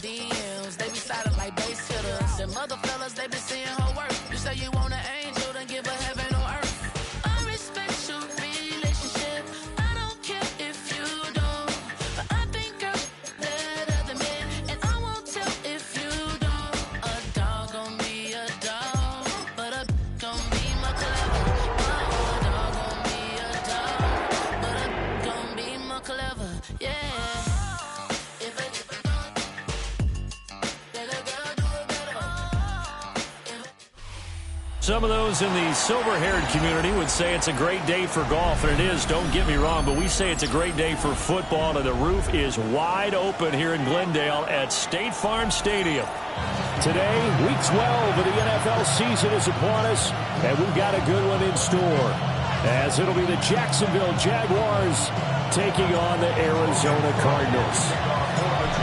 DMs. They be sliding like base hitters. Them other fellas, they be seeing her work. You say you want an angel, then give her heaven or earth. I respect your relationship. I don't care if you don't. But I think I'm better than men. And I won't tell if you don't. A dog gon' be a dog. But a gon' be more clever. Oh, a dog gon' be a dog. But a gon' be more clever. Yeah. Some of those in the silver-haired community would say it's a great day for golf, and it is, don't get me wrong, but we say it's a great day for football, and the roof is wide open here in Glendale at State Farm Stadium. Today, Week 12 of the NFL season is upon us, and we've got a good one in store, as it'll be the Jacksonville Jaguars taking on the Arizona Cardinals.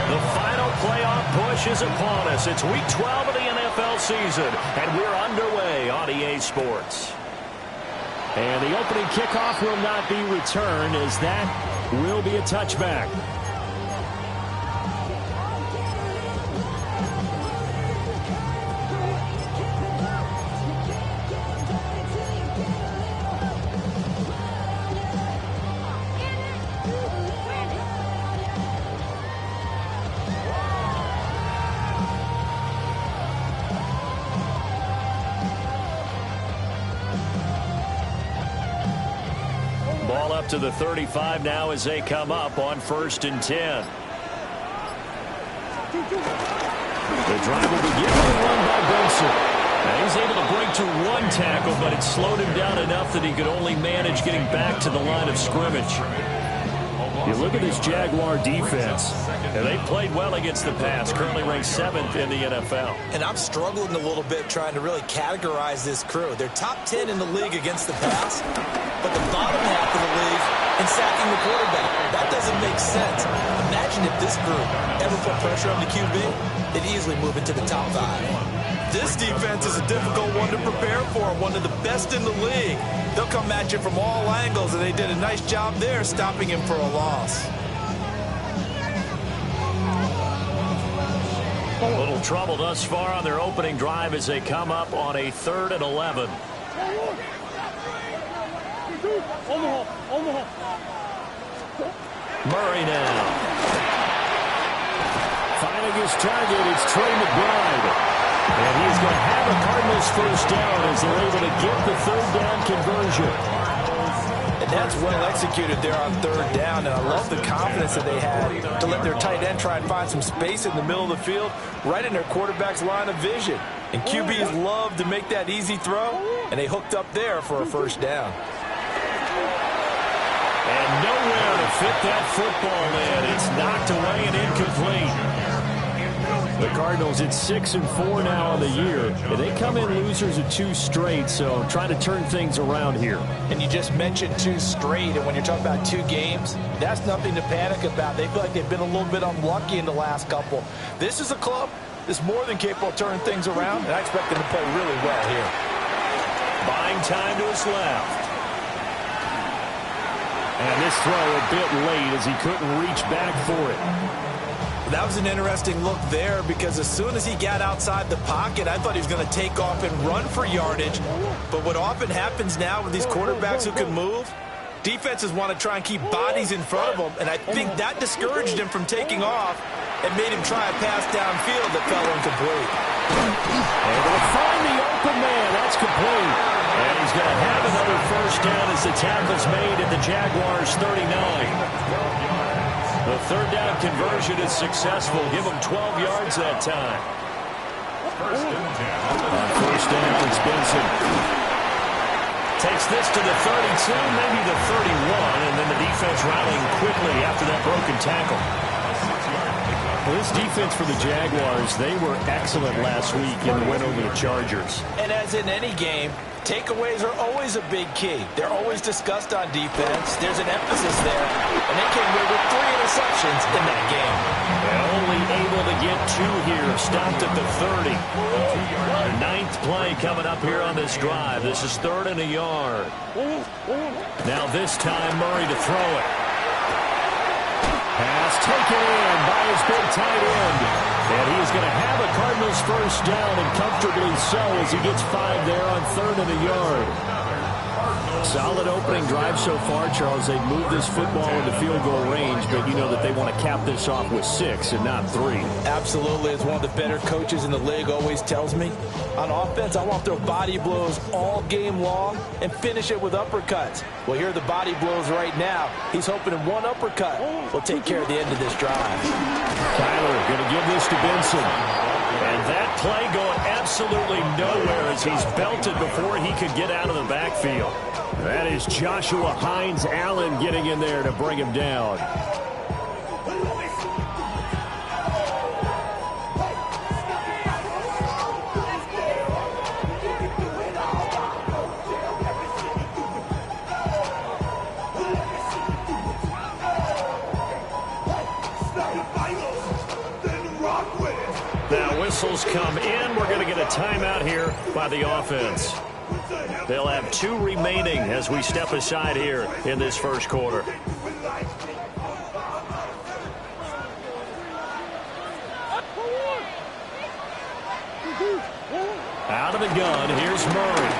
The final playoff push is upon us. It's Week 12 of the NFL season, and we're underway on EA Sports. And the opening kickoff will not be returned, as that will be a touchback. Ball up to the 35 now as they come up on 1st and 10. The drive will begin with a run by Benson. Now he's able to break through one tackle, but it slowed him down enough that he could only manage getting back to the line of scrimmage. You look at this Jaguar defense. And they played well against the pass, currently ranked 7th in the NFL. And I'm struggling a little bit trying to really categorize this crew. They're top 10 in the league against the pass, but the bottom half of the league in sacking the quarterback. That doesn't make sense. Imagine if this group ever put pressure on the QB, they'd easily move into the top 5. This defense is a difficult one to prepare for, one of the best in the league. They'll come at you from all angles, and they did a nice job there stopping him for a loss. A little trouble thus far on their opening drive as they come up on a 3rd and 11. Murray now. Finding his target, it's Trey McBride. And he's going to have a Cardinals first down as they're able to get the 3rd down conversion. And that's well executed there on 3rd down, and I love the confidence that they had to let their tight end try and find some space in the middle of the field, right in their quarterback's line of vision. And QBs love to make that easy throw, and they hooked up there for a first down. And nowhere to fit that football in. It's knocked away and incomplete. The Cardinals at 6-4 now on the year. And they come in losers of 2 straight, so trying to turn things around here. And you just mentioned 2 straight, and when you're talking about 2 games, that's nothing to panic about. They feel like they've been a little bit unlucky in the last couple. This is a club that's more than capable of turning things around, and I expect them to play really well here. Buying time to his left. And this throw a bit late as he couldn't reach back for it. That was an interesting look there because as soon as he got outside the pocket, I thought he was going to take off and run for yardage. But what often happens now with these quarterbacks who can move, defenses want to try and keep bodies in front of them, and I think that discouraged him from taking off and made him try a pass downfield that fell incomplete. Able to find the open man. That's complete. And he's going to have another first down as the tackle's made at the Jaguars' 39. The 3rd down conversion is successful. Give them 12 yards that time. On first down, it's Benson. Takes this to the 32, maybe the 31, and then the defense rallying quickly after that broken tackle. Well, this defense for the Jaguars, they were excellent last week in the win over the Chargers. And as in any game, takeaways are always a big key. They're always discussed on defense. There's an emphasis there, and they came away with 3 interceptions in that game. And only able to get 2 here, stopped at the 30. The 9th play coming up here on this drive. This is 3rd and a yard. Now this time, Murray to throw it. Pass taken in by his big tight end. first down, and comfortably so as he gets 5 there on 3rd and a yard. Solid opening drive so far, Charles. They've moved this football into field goal range, but you know that they want to cap this off with 6 and not 3. Absolutely. As one of the better coaches in the league always tells me, on offense, I want to throw body blows all game long and finish it with uppercuts. Well, here are the body blows right now. He's hoping in one uppercut will take care of the end of this drive. Kyler going to give this to Benson. And that play going absolutely nowhere as he's belted before he could get out of the backfield. That is Joshua Hines Allen getting in there to bring him down. Now whistles come in. We're going to get a timeout here by the offense. They'll have 2 remaining as we step aside here in this first quarter. Out of the gun, here's Murray.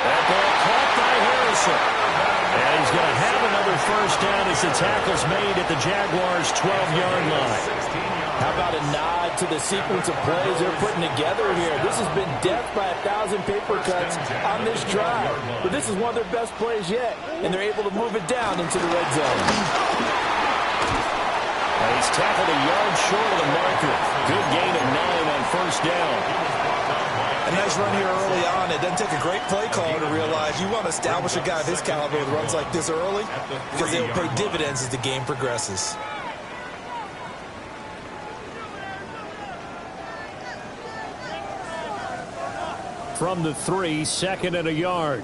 That ball caught by Harrison. And he's going to have another first down as the tackle's made at the Jaguars' 12-yard line. How about a nod to the sequence of plays they're putting together here? This has been death by 1,000 paper cuts on this drive. But this is one of their best plays yet, and they're able to move it down into the red zone. He's tackled a yard short of the marker. Good gain of 9 on first down. A nice run here early on. It doesn't take a great play caller to realize you want to establish a guy of his caliber with runs like this early because they'll pay dividends as the game progresses. From the 3, 2nd and a yard.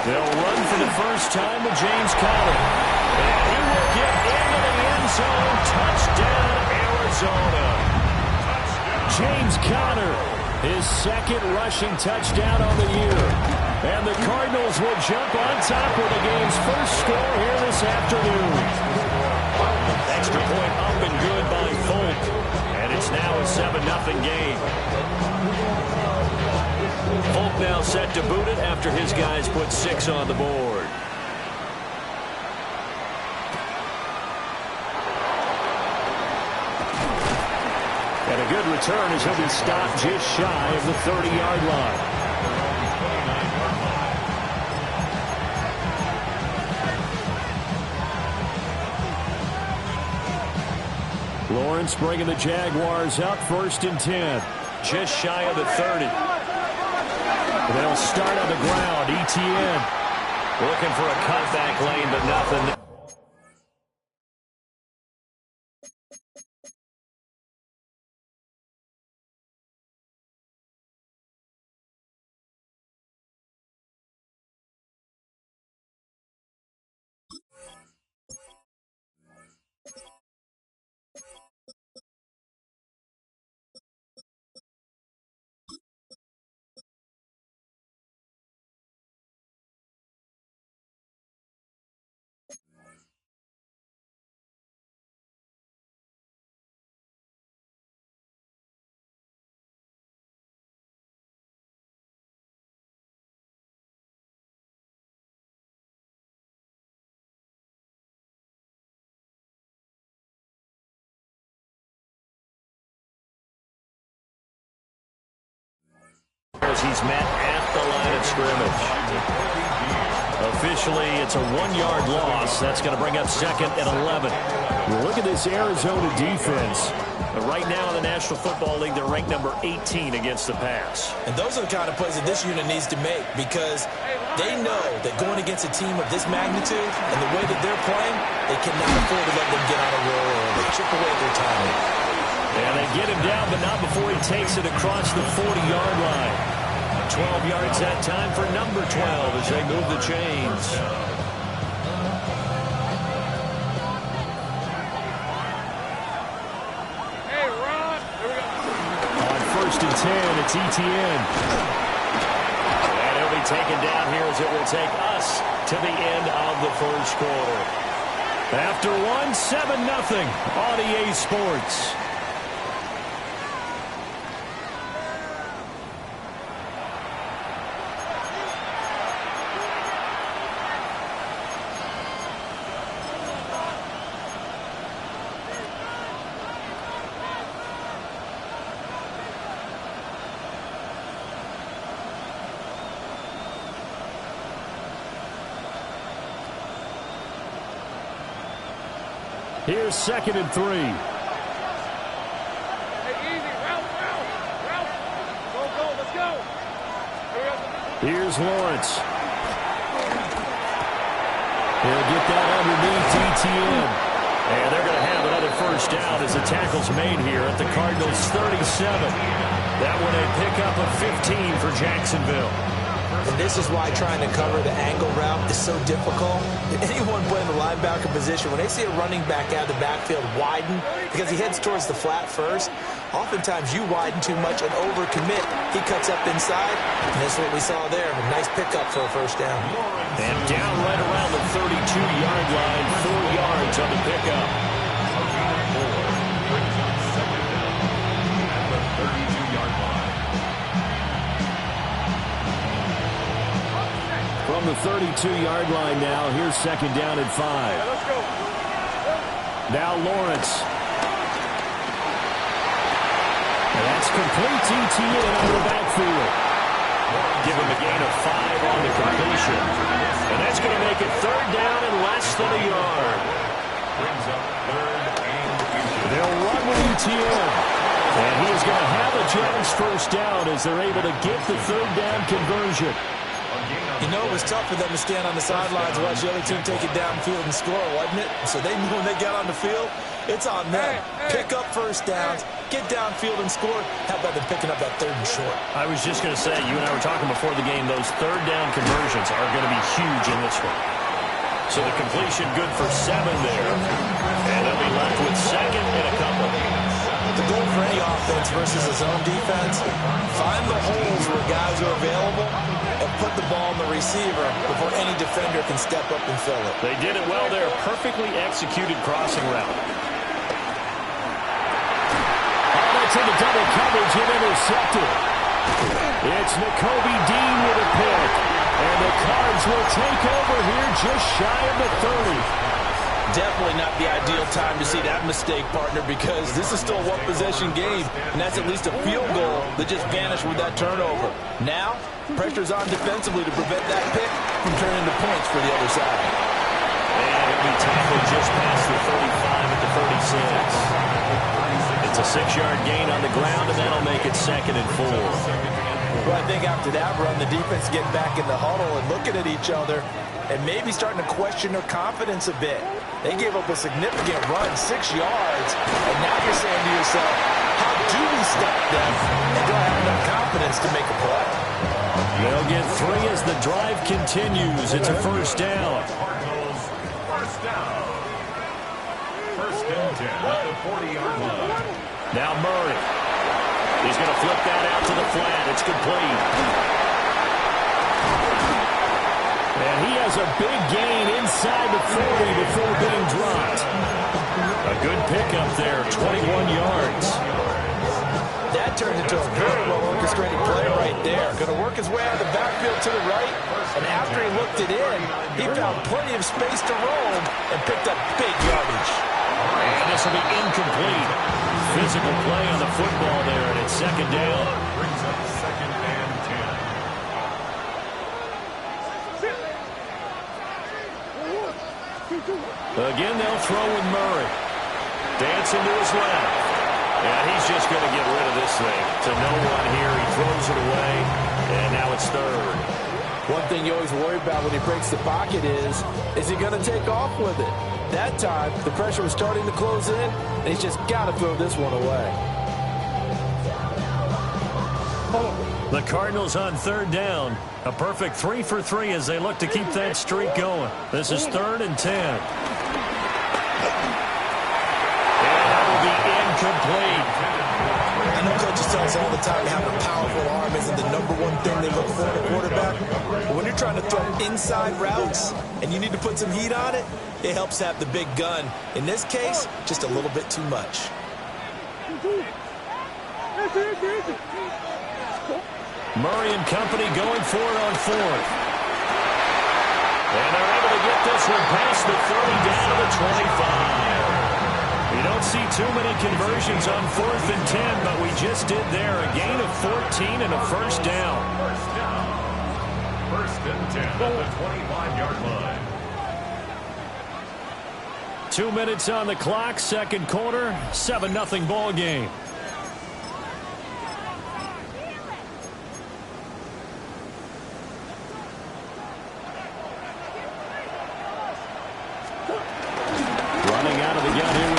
They'll run for the first time with James Conner. And he will get into the end zone. Touchdown, Arizona. James Conner, his 2nd rushing touchdown on the year. And the Cardinals will jump on top with the game's first score here this afternoon. Extra point up and good by Folk. And it's now a 7-0 game. Folk now set to boot it after his guys put 6 on the board. And a good return as he'll be stopped just shy of the 30-yard line. Lawrence bringing the Jaguars up 1st and 10. Just shy of the 30. They'll start on the ground. ETN Looking for a cutback lane, but nothing. As he's met at the line of scrimmage. Officially, it's a 1-yard loss. That's going to bring up 2nd and 11. Well, look at this Arizona defense. Right now in the National Football League, they're ranked number 18 against the pass. And those are the kind of plays that this unit needs to make because they know that going against a team of this magnitude and the way that they're playing, they cannot afford to let them get on a roll or chip away at their timing. And they get him down, but not before he takes it across the 40-yard line. 12 yards that time for number 12 as they move the chains. Hey, Ron. Here we go. On 1st and 10, it's ETN. And he'll be taken down here as it will take us to the end of the first quarter. After one, 7-0 on EA Sports. Here's 2nd and 3. Hey, easy. Route. Go. Let's go. Here's Lawrence. He'll get that underneath ETN. And they're going to have another first down as the tackle's made here at the Cardinals' 37. That one a pickup of 15 for Jacksonville. And this is why trying to cover the angle route is so difficult. Anyone playing the linebacker position, when they see a running back out of the backfield widen, because he heads towards the flat first, oftentimes you widen too much and overcommit. He cuts up inside, and that's what we saw there. A nice pickup for a first down. And down right around the 32-yard line, 4 yards on the pickup. From the 32-yard line now, here's 2nd down and 5. Let's go. Now Lawrence. And that's complete ETN out of the backfield. Give him a gain of 5 on the completion. And that's going to make it 3rd down and less than a yard. They'll run with ETN. And he is going to have a Jags first down as they're able to get the 3rd down conversion. You know, it was tough for them to stand on the sidelines and watch the other team take it downfield and score, wasn't it? So they knew when they got on the field, it's on them. Pick up first downs, get downfield and score. How about them picking up that 3rd and short? I was just going to say, you and I were talking before the game, those 3rd down conversions are going to be huge in this one. So the completion good for 7 there. And they'll be left with 2nd and a couple. The goal for any offense versus a zone defense, find the holes where guys are available and put the ball in the receiver before any defender can step up and fill it. They did it well there. Perfectly executed crossing route. Oh, that's into double coverage and intercepted. It's Nakobe Dean with a pick. And the Cards will take over here just shy of the 30. Definitely not the ideal time to see that mistake, partner, because this is still a one-possession game, and that's at least a field goal that just vanished with that turnover. Now, pressure's on defensively to prevent that pick from turning into points for the other side. And it'll be tackled just past the 35 at the 36. It's a 6-yard gain on the ground, and that'll make it 2nd and 4. Well, I think after that run, the defense getting back in the huddle and looking at each other and maybe starting to question their confidence a bit. They gave up a significant run, 6 yards, and now you're saying to yourself, how do we stop them? And do I have enough confidence to make a play? They'll get 3 as the drive continues. It's a first down. First down. 1st and 10 at the 40-yard line. Now Murray. He's going to flip that out to the flat. It's complete. And he has a big gain inside the 40 before being dropped. A good pickup there, 21 yards. That turned into a very well-orchestrated play right there. Going to work his way out of the backfield to the right, and after he looked it in, he found plenty of space to roam and picked up big yardage. And this will be incomplete. Physical play on the football there, and it's 2nd down. Brings up 2nd and 10. Again, they'll throw with Murray. Dancing to his left. And he's just going to get rid of this thing. To no one here. He throws it away. And now it's 3rd. One thing you always worry about when he breaks the pocket is he going to take off with it? That time, the pressure was starting to close in, and he's just got to throw this one away. The Cardinals on 3rd down. A perfect 3 for 3 as they look to keep that streak going. This is 3rd and 10. And that will be incomplete. I know coaches themselves all the time having a powerful arm isn't the #1 thing they look for in a quarterback. But when you're trying to throw inside routes and you need to put some heat on it, it helps have the big gun. In this case, just a little bit too much. Murray and company going for it on 4th. And they're able to get this one past the 30 down to the 25. You don't see too many conversions on 4th and 10, but we just did there. A gain of 14 and a first down. First and 10 at the 25-yard line. 2 minutes on the clock, second quarter, 7-0 ball game.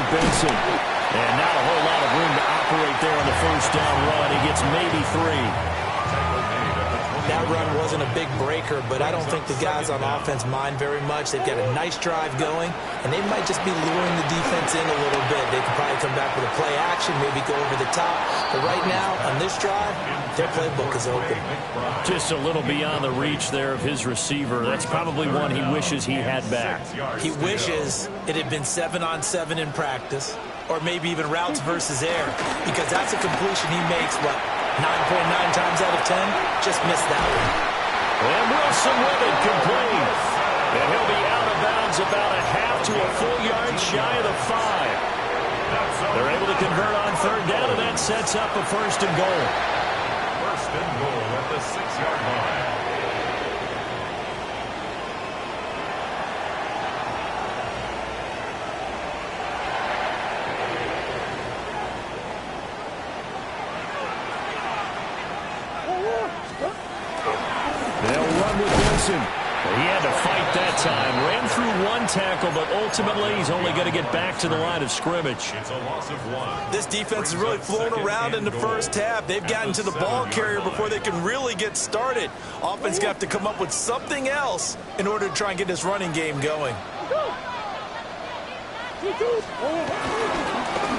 Benson. And not a whole lot of room to operate there on the first down run. He gets maybe 3. That run wasn't a big breaker, but I don't think the guys on offense mind very much. They've got a nice drive going, and they might just be luring the defense in a little bit. They could probably come back with a play action, maybe go over the top. But right now, on this drive, their playbook is open. Just a little beyond the reach there of his receiver. That's probably one he wishes he had back. He wishes it had been 7-on-7 in practice, or maybe even routes versus air, because that's a completion he makes, 9.9 times out of 10? Just missed that one. And Wilson with it, complete. And he'll be out of bounds about a half to a full yard shy of the 5. They're able to convert on third down, and that sets up a first and goal. First and goal at the 6-yard line. He had to fight that time. Ran through one tackle, but ultimately he's only going to get back to the line of scrimmage. It's a loss of 1. This defense has really flown around in the first half. They've gotten to the ball carrier before they can really get started. Offense got to come up with something else in order to try and get this running game going.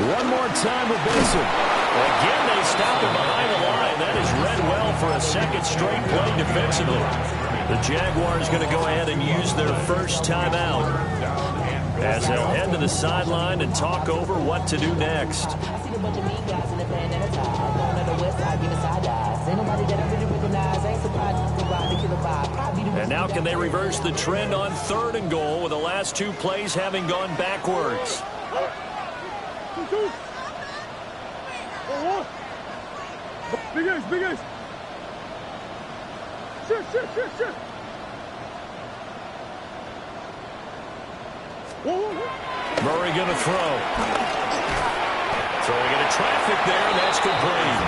One more time with Benson. Again, they stop him behind the line. That is read well for a second straight play defensively. The Jaguars going to go ahead and use their first timeout as they'll head to the sideline and talk over what to do next. And now can they reverse the trend on third and goal with the last 2 plays having gone backwards? Big ace. Shit. Murray going to throw. Throwing into traffic there, and that's complete.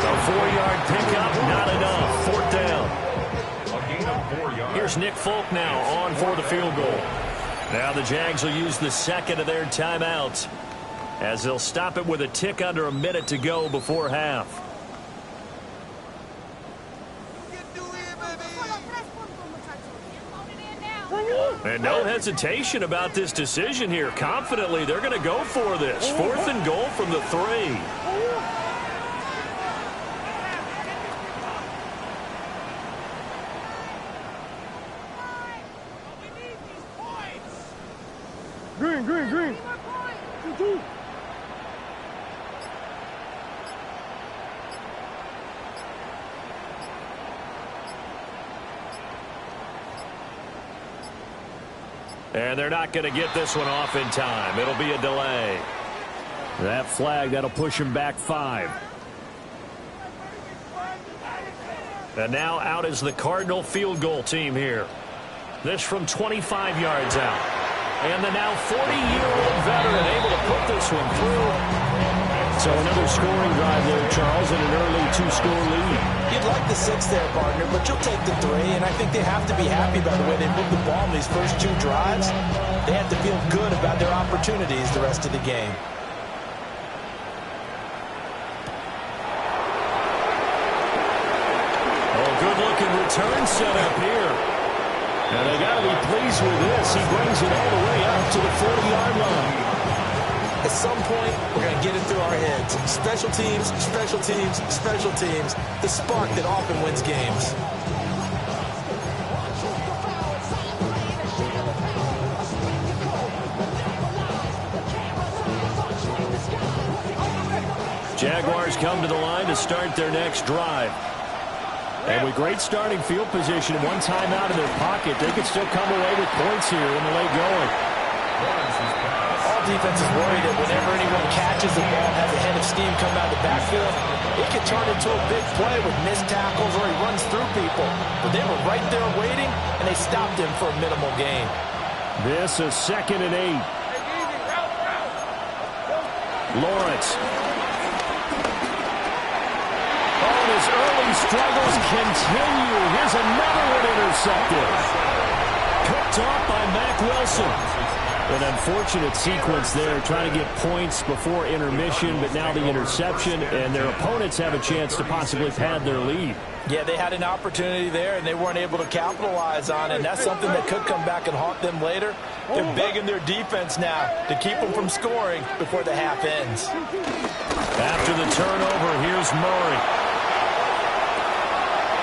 A 4-yard pickup, not enough. Fourth down. A gain of 4 yards. Here's Nick Folk now on for the field goal. Now the Jags will use the second of their timeouts as they'll stop it with a tick under a minute to go before half. And no hesitation about this decision here. Confidently, they're going to go for this. 4th and goal from the 3. Green. 2. And they're not going to get this one off in time. It'll be a delay. That flag, that'll push him back 5. And now out is the Cardinal field goal team here. This from 25 yards out. And the now 40-year-old veteran able to put this one through. So another scoring drive there, Charles, and an early 2-score lead. You'd like the 6 there, partner, but you'll take the 3, and I think they have to be happy about the way they moved the ball in these first 2 drives. They have to feel good about their opportunities the rest of the game. Oh, good-looking return set up here. And they got to be pleased with this. He brings it all the way up to the 40-yard line. At some point, we're going to get it through our heads. Special teams, special teams, special teams. The spark that often wins games. Jaguars come to the line to start their next drive. And with great starting field position, one timeout in their pocket, they could still come away with points here in the late going. All defense is worried that whenever anyone catches the ball, has a head of steam come out of the backfield, it can turn into a big play with missed tackles or he runs through people. But they were right there waiting, and they stopped him for a minimal gain. This is 2nd and 8. Lawrence. His early struggles continue. Here's another one intercepted. Picked off by Mack Wilson. An unfortunate sequence there, trying to get points before intermission, but now the interception, and their opponents have a chance to possibly pad their lead. Yeah, they had an opportunity there, and they weren't able to capitalize on it, and that's something that could come back and haunt them later. They're begging their defense now to keep them from scoring before the half ends. After the turnover, here's Murray.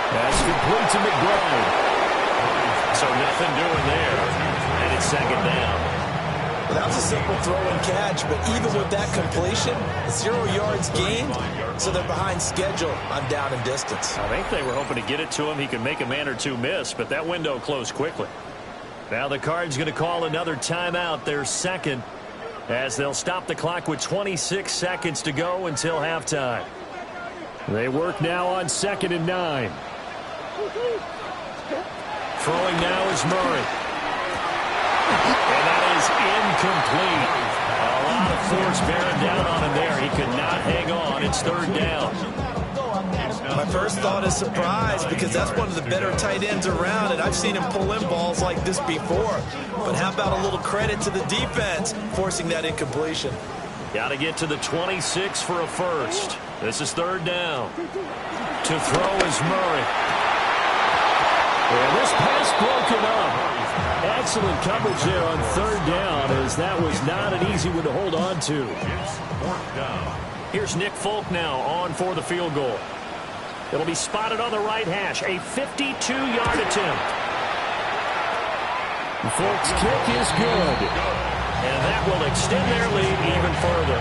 That's complete to McBride. So nothing doing there. And it's 2nd down. Well, that was a simple throw and catch, but even with that completion, 0 yards gained, so they're behind schedule on down and distance. I think they were hoping to get it to him. He could make a man or two miss, but that window closed quickly. Now the Cards going to call another timeout, their second, as they'll stop the clock with 26 seconds to go until halftime. They work now on 2nd and 9. Throwing now is Murray. And that is incomplete. A lot of force bearing down on him there. He could not hang on. It's 3rd down. My first thought is surprise, because that's one of the better tight ends around, and I've seen him pull in balls like this before. But how about a little credit to the defense forcing that incompletion? Got to get to the 26 for a first. This is 3rd down. To throw is Murray. And this pass broken up. Excellent coverage there on 3rd down, as that was not an easy one to hold on to. Here's Nick Folk now on for the field goal. It'll be spotted on the right hash. A 52-yard attempt. Folk's kick is good. And that will extend their lead even further.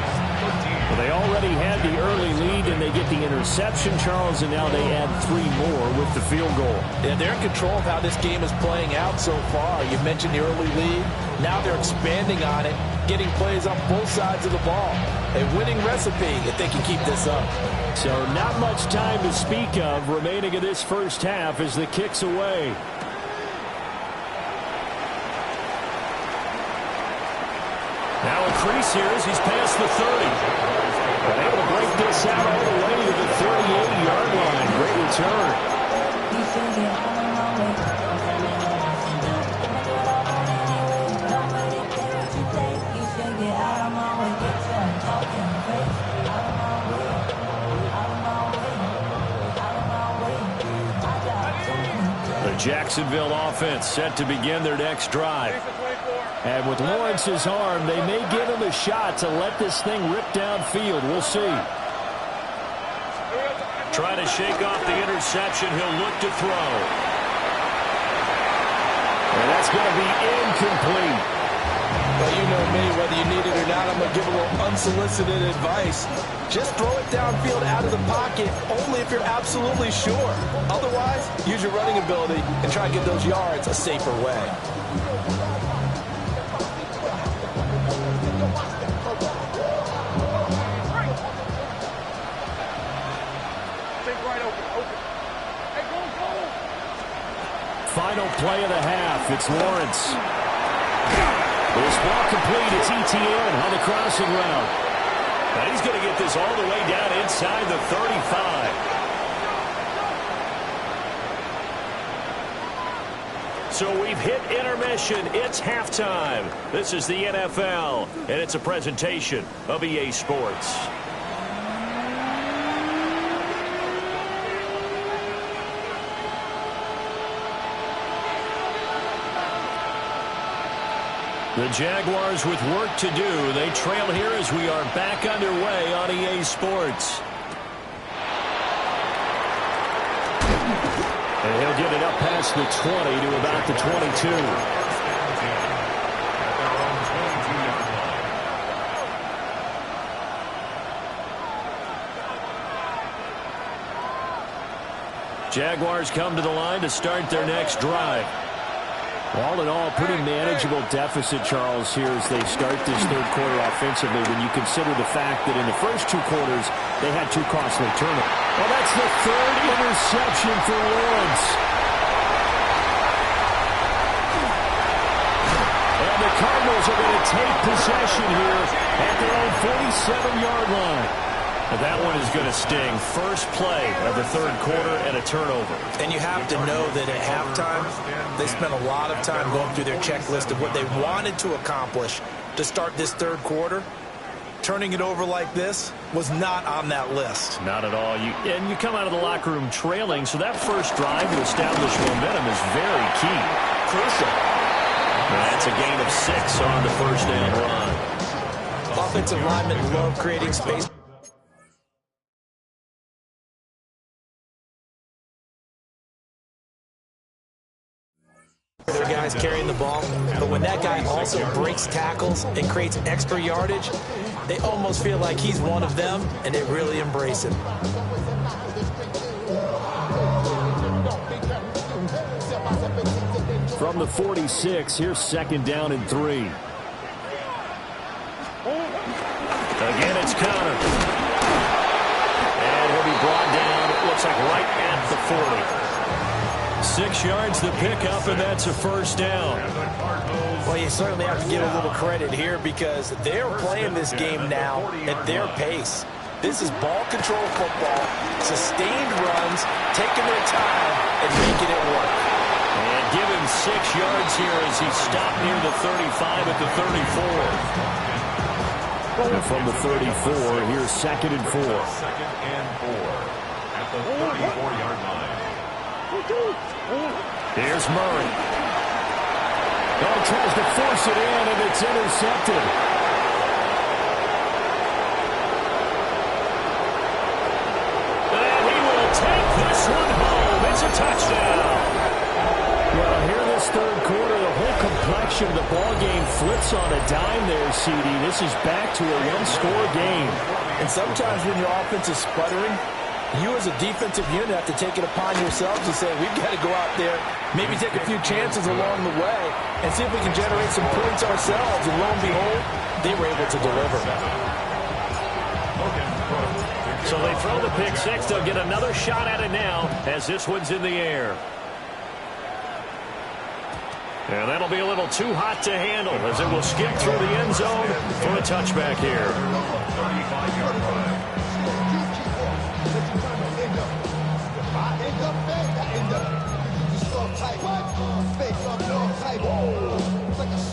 Well, they already had the early lead, and they get the interception, Charles, and now they add 3 more with the field goal. Yeah, they're in control of how this game is playing out so far. You mentioned the early lead. Now they're expanding on it, getting plays on both sides of the ball. A winning recipe if they can keep this up. So not much time to speak of remaining in this first half as the kick's away. Now a crease here as he's past the 30. But able to break this out all the way to the 38-yard line. Great return. The Jacksonville offense set to begin their next drive. And with Lawrence's arm, they may give him a shot to let this thing rip downfield. We'll see. Trying to shake off the interception. He'll look to throw. And that's going to be incomplete. Well, you know me, whether you need it or not, I'm going to give a little unsolicited advice. Just throw it downfield out of the pocket only if you're absolutely sure. Otherwise, use your running ability and try to get those yards a safer way. Final play of the half. It's Lawrence. This ball complete. It's ETN on the crossing route. And he's going to get this all the way down inside the 35. So we've hit intermission. It's halftime. This is the NFL, and it's a presentation of EA Sports. The Jaguars with work to do. They trail here as we are back underway on EA Sports. And he'll get it up past the 20 to about the 22. Jaguars come to the line to start their next drive. All in all, pretty manageable deficit, Charles, here as they start this third quarter offensively when you consider the fact that in the first two quarters they had two costly turnovers. Well, that's the third interception for Lawrence. And the Cardinals are going to take possession here at their own 47-yard line. That one is going to sting. First play of the third quarter and a turnover. And you have to know that at halftime, they spent a lot of time going through their checklist of what they wanted to accomplish to start this third quarter. Turning it over like this was not on that list. Not at all. And you come out of the locker room trailing, so that first drive to establish momentum is very key. Crucial. That's a gain of 6 on the first down run. Offensive linemen love creating space. Their guys carrying the ball, but when that guy also breaks tackles and creates extra yardage, they almost feel like he's one of them, and they really embrace him. From the 46, here's second down and 3. Again, it's Connor. And he'll be brought down, it looks like right at the 40. 6 yards the pickup, and that's a first down. Well, you certainly have to give a little credit here because they're playing this game now at their pace. This is ball control football, sustained runs, taking their time, and making it work. And give him 6 yards here as he stopped near the 35 at the 34. And from the 34, here's second and 4. Second and 4 at the 34-yard line. Here's Murray. Ball tries to force it in, and it's intercepted. And he will take this one home. It's a touchdown. Well, here in this third quarter, the whole complexion of the ball game flips on a dime there, CD. This is back to a one-score game. And sometimes when your offense is sputtering, you as a defensive unit have to take it upon yourselves to say, we've got to go out there, maybe take a few chances along the way, and see if we can generate some points ourselves. And lo and behold, they were able to deliver. So they throw the pick 6. They'll get another shot at it now as this one's in the air. And that'll be a little too hot to handle as it will skip through the end zone for a touchback here. 35-yard line.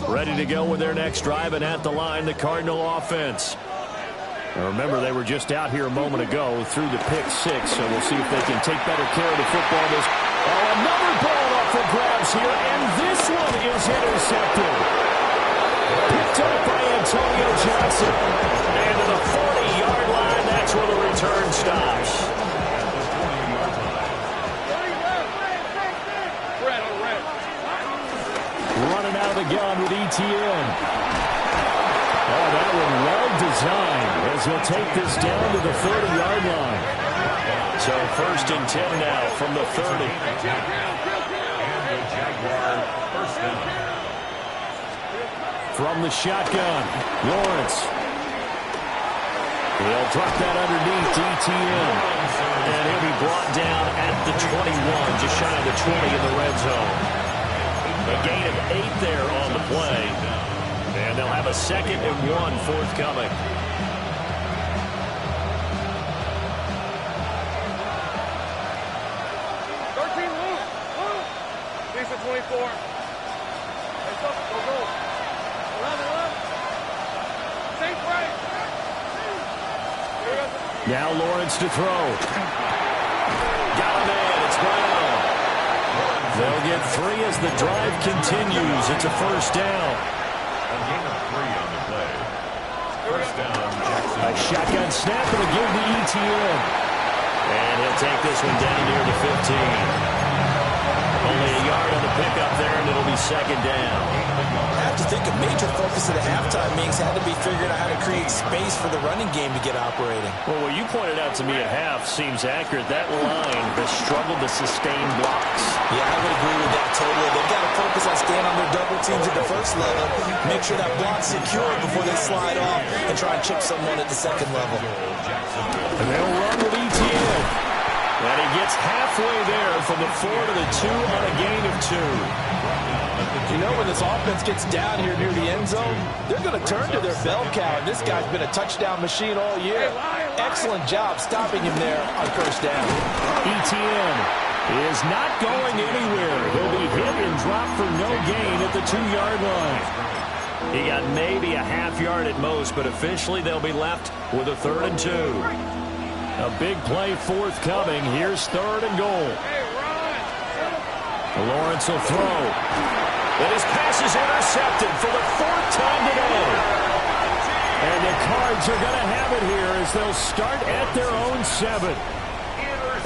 Ready to go with their next drive, and at the line, the Cardinal offense. Now remember, they were just out here a moment ago through the pick 6, so we'll see if they can take better care of the football. Oh, another ball up for grabs here, and this one is intercepted. Picked up by Antonio Johnson. And to the 40-yard line, that's where the return stops. Running out of the gun with ETN. Oh, that one well designed as he'll take this down to the 30-yard line. So first and 10 now from the 30. And the Jaguar first down. From the shotgun, Lawrence. He'll drop that underneath to ETN. And he'll be brought down at the 21, just shy of the 20 in the red zone. A gain of 8 there on the play. And they'll have a 2nd and 1 forthcoming. He's at 24. Go, go, go. 11. Safe right. Now Lawrence to throw. Got him in. It's Brown. They'll get 3 as the drive continues. It's a first down. A gain of 3 on the play. First down, Jackson. A shotgun snap and a give to ETN. And he'll take this one down near the 15. Only a yard on the pickup there, and it'll be second down. I have to think a major focus of the halftime meetings had to be figuring out how to create space for the running game to get operating. Well, what you pointed out to me at half seems accurate. That line has struggled to sustain blocks. Yeah, I would agree with that totally. They've got to focus on staying on their double teams at the first level, make sure that block's secure before they slide off and try and chip someone at the second level. And they'll run with ETN. And he gets halfway there from the 4 to the 2 on a gain of 2. You know, when this offense gets down here near the end zone, they're going to turn to their bell cow. And this guy's been a touchdown machine all year. Excellent job stopping him there on first down. ETN is not going anywhere. He'll be hit and dropped for no gain at the 2-yard line. He got maybe a half yard at most, but officially they'll be left with a 3rd and 2. A big play forthcoming. Here's 3rd and goal. Lawrence will throw. And his pass is intercepted for the 4th time today. And the Cards are going to have it here as they'll start at their own 7.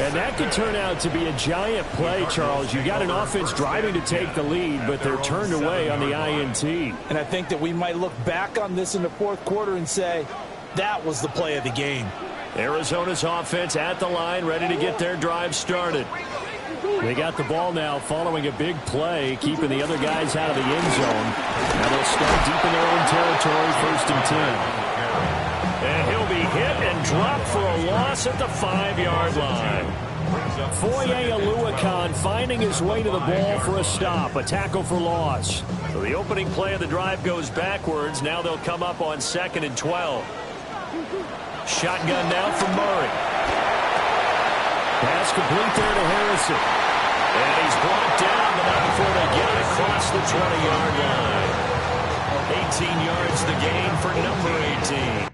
And that could turn out to be a giant play, Charles. You got an offense driving to take the lead, but they're turned away on the INT. And I think that we might look back on this in the 4th quarter and say, that was the play of the game. Arizona's offense at the line, ready to get their drive started. They got the ball now following a big play, keeping the other guys out of the end zone. Now they'll start deep in their own territory, 1st and 10. And he'll be hit and dropped for a loss at the 5-yard line. Foye Oluokun finding his way to the ball for a stop, a tackle for loss. So the opening play of the drive goes backwards. Now they'll come up on 2nd and 12. Shotgun now from Murray. Pass complete there to Harrison. And he's brought down, but not before they get it across the 20-yard line. 18 yards the gain for number 18.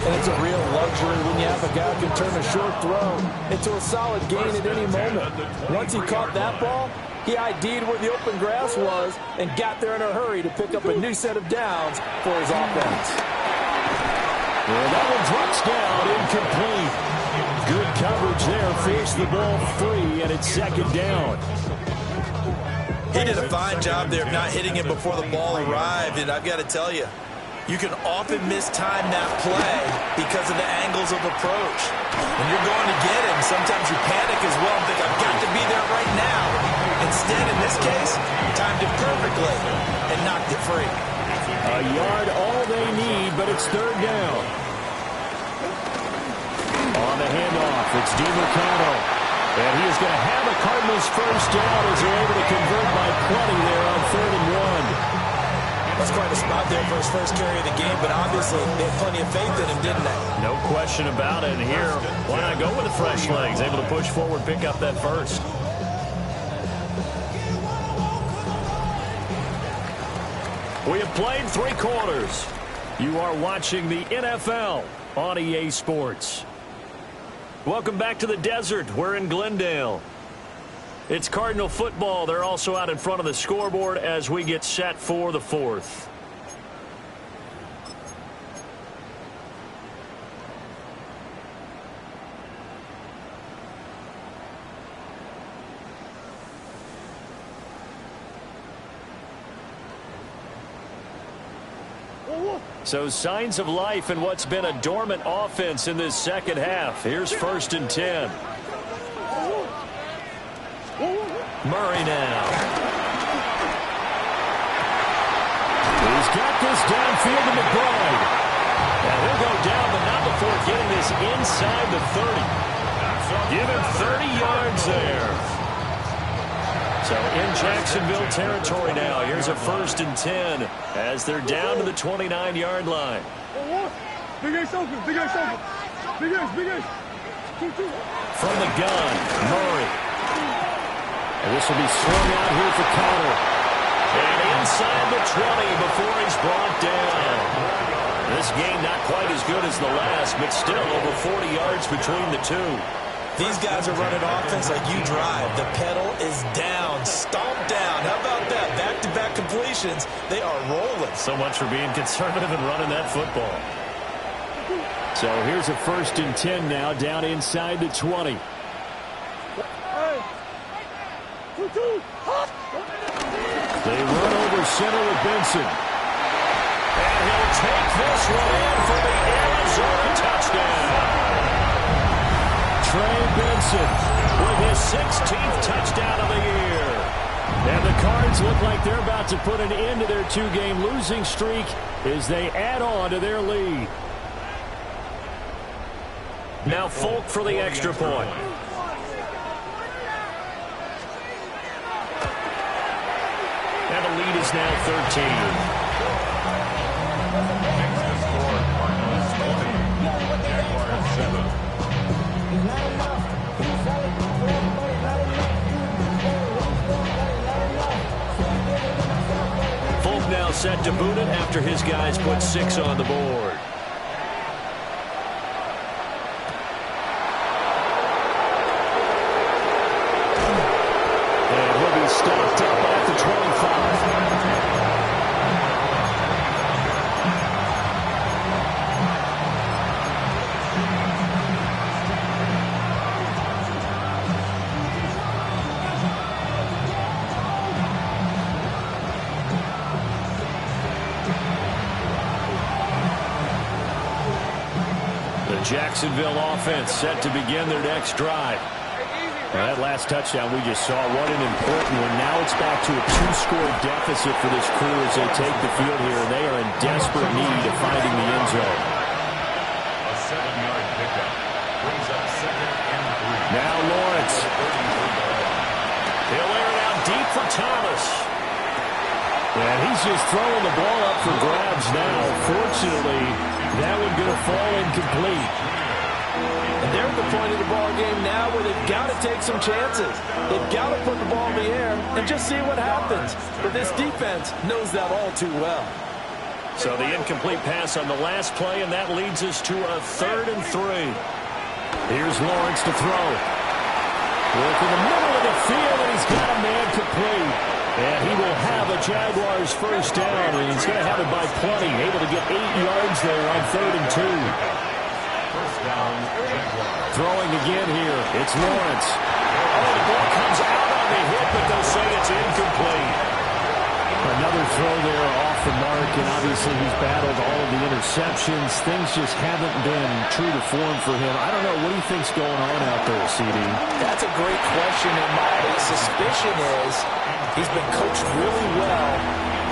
And it's a real luxury when you have a guy who can turn a short throw into a solid gain at any moment. Once he caught that ball, he ID'd where the open grass was and got there in a hurry to pick up a new set of downs for his offense. Well, that one drops down, incomplete. Good coverage there, forced the ball free, and it's 2nd down. He did a fine job there of not hitting him before the ball arrived, and I've got to tell you, you can often mistime that play because of the angles of approach. When you're going to get him, sometimes you panic as well and think, I've got to be there right now. Instead, in this case, timed it perfectly and knocked it free. A yard all they need, but it's 3rd down. On the handoff, it's DiMercado. And he is going to have a Cardinals first down as they're able to convert by plenty there on 3rd and 1. That's quite a spot there for his first carry of the game, but obviously they had plenty of faith in him, didn't they? No question about it. And here, why not go with the fresh legs? Able to push forward, pick up that first. We have played 3 quarters. You are watching the NFL on EA Sports. Welcome back to the desert. We're in Glendale. It's Cardinal football. They're also out in front of the scoreboard as we get set for the 4th. So signs of life in what's been a dormant offense in this second half. Here's 1st and 10. Murray now. He's got this downfield to McBride. And he'll go down, but not before getting this inside the 30. Give him 30 yards there. So in Jacksonville territory now. Here's a 1st and 10 as they're down to the 29-yard line. Big Ace open, Big Ace open. Big Ace, Big Ace. From the gun, Murray. And this will be swung out here for Connor. And inside the 20 before he's brought down. This game not quite as good as the last, but still over 40 yards between the two. These guys are running offense like you drive. The pedal is down, stomped down. How about that? Back-to-back completions. They are rolling. So much for being conservative and running that football. So here's a 1st and 10 now, down inside the 20. They run over center with Benson. And he'll take this one in for the Arizona touchdown. Trey Benson With his 16th touchdown of the year. And the Cards look like they're about to put an end to their 2-game losing streak as they add on to their lead. Now Folk for the extra point. And the lead is now 13. Folk now set to boot it after his guys put 6 on the board. Stopped up at the 25. The Jacksonville offense set to begin their next drive. Well, that last touchdown we just saw, what an important one. Now it's back to a 2-score deficit for this crew as they take the field here. They are in desperate need of finding the end zone. A 7-yard pickup brings up 2nd and 3. Now Lawrence. He'll air it out deep for Thomas. And he's just throwing the ball up for grabs now. Fortunately, that one going to fall incomplete. And they're at the point of the ball game now where they've got to take some chances. They've got to put the ball in the air and just see what happens. But this defense knows that all too well. So the incomplete pass on the last play, and that leads us to a 3rd and 3. Here's Lawrence to throw. Work in the middle of the field, and he's got a man complete. And he will have a Jaguars first down, and he's going to have it by plenty. Able to get 8 yards there on 3rd and 2. Throwing again here. It's Lawrence. Oh, the ball comes out on the hit, but they'll say it's incomplete. Another throw there off the mark, and obviously he's battled all of the interceptions. Things just haven't been true to form for him. I don't know. What do you think's going on out there, CD? That's a great question, and my suspicion is he's been coached really well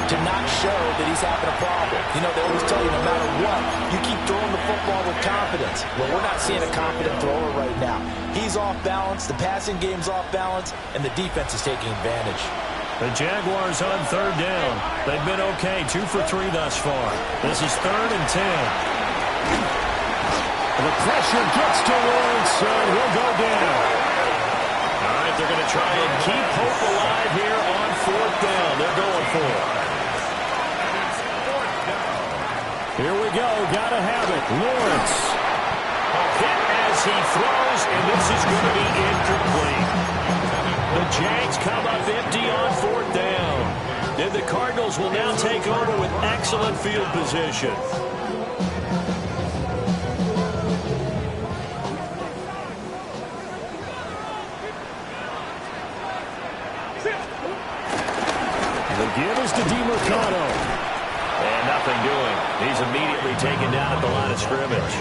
to not show that he's having a problem. You know, they always tell you no matter what, you keep throwing the football with confidence. Well, we're not seeing a confident thrower right now. He's off balance, the passing game's off balance, and the defense is taking advantage. The Jaguars on 3rd down. They've been okay, 2 for 3 thus far. This is 3rd and 10. The pressure gets to Lawrence, and he'll go down. All right, they're going to try and keep hope alive here on 4th down. They're going for it. Here we go. Got to have it. Lawrence. A hit as he throws, and this is going to be incomplete. The Jags come up empty on 4th down. And the Cardinals will now take over with excellent field position. The give is to DiMercado. And nothing doing. He's immediately taken down at the line of scrimmage.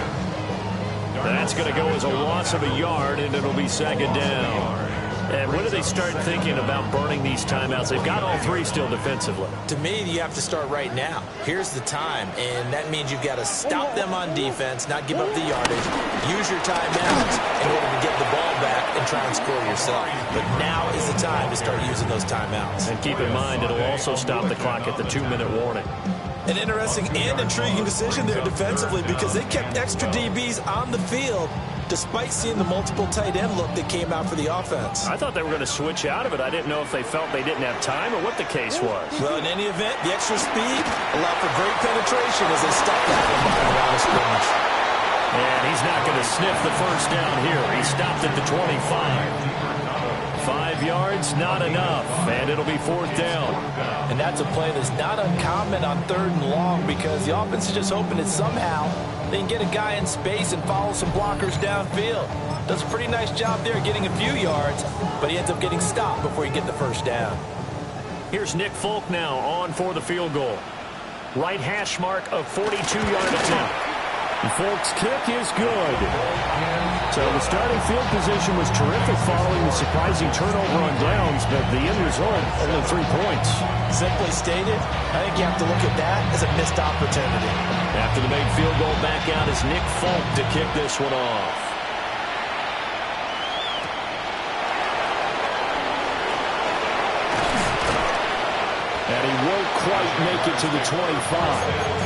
That's going to go as a loss of a yard, and it'll be 2nd down. And when do they start thinking about burning these timeouts? They've got all 3 still defensively. To me, you have to start right now. Here's the time, and that means you've got to stop them on defense, not give up the yardage, use your timeouts in order to get the ball back and try and score yourself. But now is the time to start using those timeouts. And keep in mind, it'll also stop the clock at the 2-minute warning. An interesting and intriguing decision there defensively because they kept extra DBs on the field despite seeing the multiple tight end look that came out for the offense. I thought they were going to switch out of it. I didn't know if they felt they didn't have time or what the case was. Well, in any event, the extra speed allowed for great penetration as they stopped that one behind the line of scrimmage. And he's not going to sniff the first down here. He stopped at the 25. 5 yards, not enough, and it'll be 4th down. And that's a play that's not uncommon on 3rd and long because the offense is just hoping that somehow they can get a guy in space and follow some blockers downfield. Does a pretty nice job there getting a few yards, but he ends up getting stopped before he get the first down. Here's Nick Folk now on for the field goal. Right hash mark of 42-yard attempt. Folk's kick is good. So the starting field position was terrific following the surprising turnover on downs, but the end result, only 3 points. Simply stated, I think you have to look at that as a missed opportunity. After the made field goal, back out is Nick Folk to kick this one off. And he won't quite make it to the 25.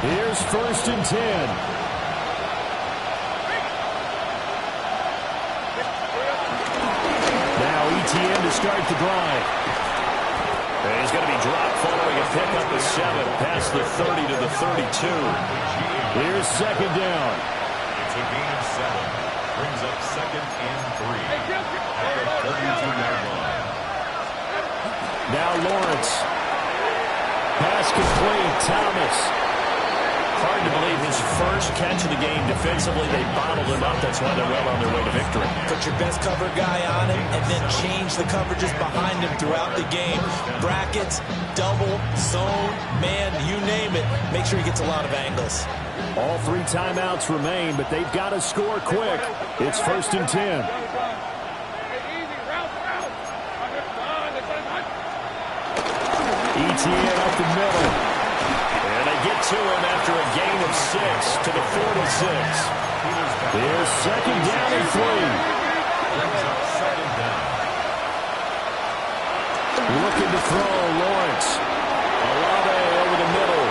Here's 1st and 10. Now ETN to start the drive. And he's going to be dropped following a pickup of 7 past the 30 to the 32. Here's 2nd down. It's a gain of 7. Brings up 2nd and 3 at the 32-yard line. Now Lawrence. Pass complete. Thomas. Hard to believe his first catch of the game defensively. They bottled him up. That's why they're well on their way to victory. Put your best cover guy on him and then change the coverages behind him throughout the game. Brackets, double, zone, man, you name it. Make sure he gets a lot of angles. All 3 timeouts remain, but they've got to score quick. It's 1st and 10. ETN up the middle. And they get to him after a gain of 6 to the 46. Here's 2nd down and 3. Looking to throw, Lawrence. Olave over the middle.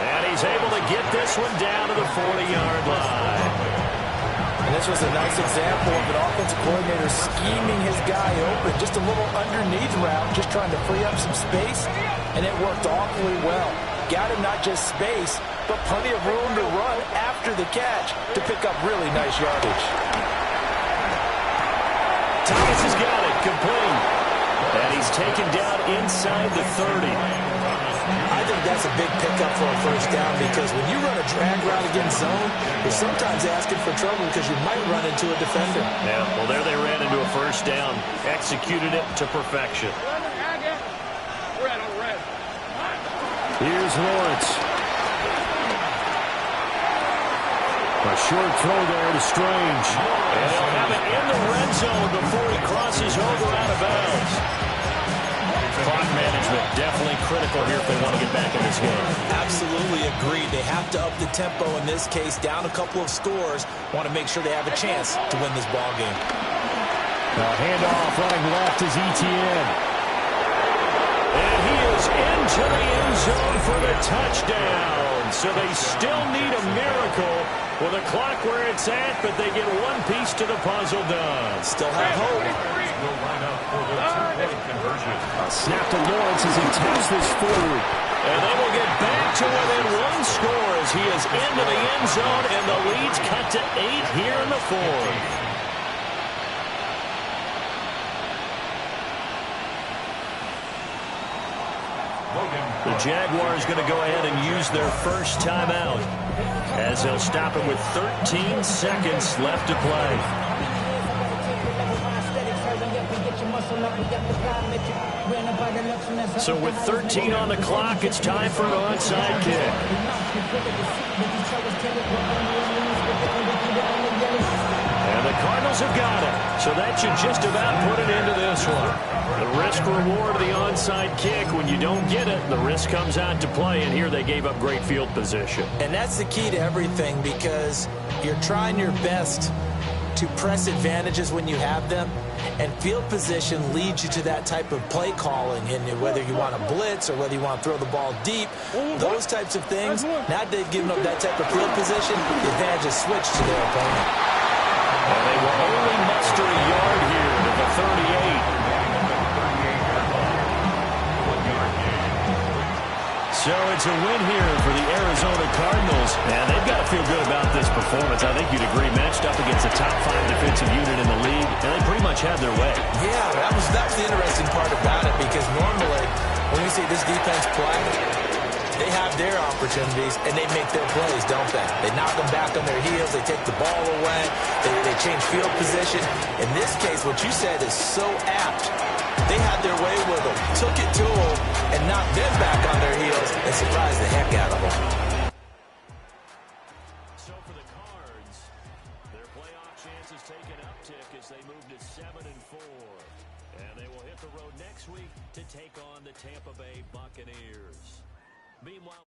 And he's able to get this one down to the 40-yard line. And this was a nice example of an offensive coordinator scheming his guy open. Just a little underneath route, just trying to free up some space, and it worked awfully well. Got him not just space, but plenty of room to run after the catch to pick up really nice yardage. Thomas has got it, complete. And he's taken down inside the 30. I think that's a big pickup for a first down because when you run a drag route against zone, you're sometimes asking for trouble because you might run into a defender. Yeah, well, there they ran into a first down. Executed it to perfection. Here's Lawrence. A short throw there to Strange. And he'll have it in the red zone before he crosses over out of bounds. Clock management definitely critical here if they want to get back in this game. Absolutely agreed. They have to up the tempo in this case, down a couple of scores. Want to make sure they have a chance to win this ball game. Now handoff running left is ETN. And he is into the end zone for the touchdown. So they still need a miracle with a clock where it's at, but they get one piece to the puzzle done. Still have hope. Will line up for the 2-point conversion. A snap to Lawrence as he taps this forward. And they will get back to within 1 score as he is into the end zone, and the lead's cut to 8 here in the 4th. The Jaguars going to go ahead and use their first timeout as they'll stop it with 13 seconds left to play. So with 13 on the clock, it's time for an onside kick. And the Cardinals Eagles have got it. So that should just about put an end to this one. The risk-reward of the onside kick. When you don't get it, the risk comes out to play, and here they gave up great field position. And that's the key to everything, because you're trying your best to press advantages when you have them, and field position leads you to that type of play calling. And whether you want to blitz or whether you want to throw the ball deep, those types of things, now that they've given up that type of field position, the advantage is switched to their opponent. And they will only muster a yard here to the 38. So it's a win here for the Arizona Cardinals, and they've got to feel good about this performance. I think you'd agree, matched up against a top 5 defensive unit in the league, and they pretty much had their way. Yeah, that was the interesting part about it, because normally when we see this defense play, they have their opportunities, and they make their plays, don't they? They knock them back on their heels. They take the ball away. They change field position. In this case, what you said is so apt. They had their way with them, took it to them, and knocked them back on their heels and surprised the heck out of them. So for the Cards, their playoff chances take an uptick as they move to 7-4. And they will hit the road next week to take on the Tampa Bay Buccaneers. Meanwhile,